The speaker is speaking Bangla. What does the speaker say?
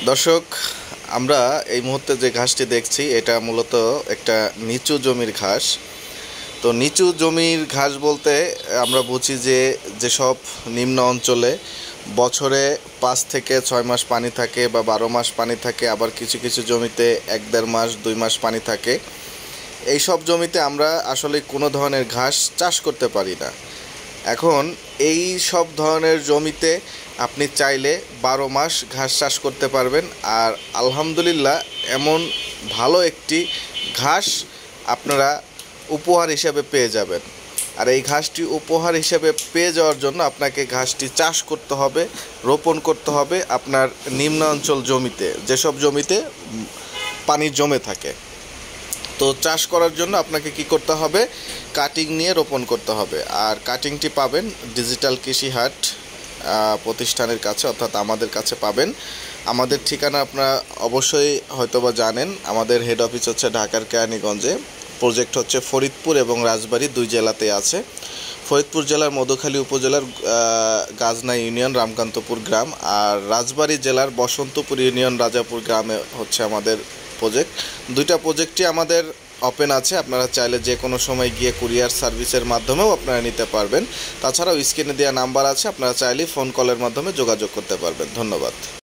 দর্শক, আমরা এই মুহূর্তে যে ঘাসটি দেখছি এটা মূলত একটা নিচু জমির ঘাস। তো নিচু জমির ঘাস বলতে আমরা বুঝি যে যেসব নিম্ন অঞ্চলে বছরে 5 থেকে 6 মাস পানি থাকে বা 12 মাস পানি থাকে, আবার কিছু কিছু জমিতে 1-1.5 মাস 2 মাস পানি থাকে। এই সব জমিতে আমরা আসলে কোনো ধরনের ঘাস চাষ করতে পারি না। এখন এই সব ধরনের জমিতে আপনি চাইলে 12 মাস ঘাস চাষ করতে পারবেন। আর আলহামদুলিল্লাহ এমন ভালো একটি ঘাস আপনারা উপহার হিসেবে পেয়ে যাবেন। আর এই ঘাসটি উপহার হিসেবে পেয়ে যাওয়ার জন্য আপনাকে ঘাসটি চাষ করতে হবে, রোপণ করতে হবে আপনার নিম্নাঞ্চল জমিতে, যেসব জমিতে পানি জমে থাকে। তো চাষ করার জন্য আপনাকে কি করতে হবে, কাটিং নিয়ে রোপণ করতে হবে। আর কাটিংটি পাবেন ডিজিটাল কৃষি হাট প্রতিষ্ঠানের কাছে, অর্থাৎ আমাদের কাছে পাবেন। আমাদের ঠিকানা আপনারা অবশ্যই হয়তোবা জানেন। আমাদের হেড অফিস হচ্ছে ঢাকার কেরানীগঞ্জে, প্রজেক্ট হচ্ছে ফরিদপুর এবং রাজবাড়ী, 2 জেলাতে আছে। ফরিদপুর জেলার মধুখালী উপজেলার গাজনা ইউনিয়ন রামকান্তপুর গ্রাম, আর রাজবাড়ী জেলার বসন্তপুর ইউনিয়ন রাজাপুর গ্রামে হচ্ছে আমাদের প্রজেক্ট। 2টা প্রজেক্টই আমাদের ওপেন আছে। আপনারা চাইলে যে কোনো সময় গিয়ে কুরিয়ার সার্ভিসের মাধ্যমেও আপনারা নিতে পারবেন। তাছাড়াও স্ক্রিনে দেওয়া নাম্বার আছে, আপনারা চাইলে ফোন কলের মাধ্যমে যোগাযোগ করতে পারবেন। ধন্যবাদ।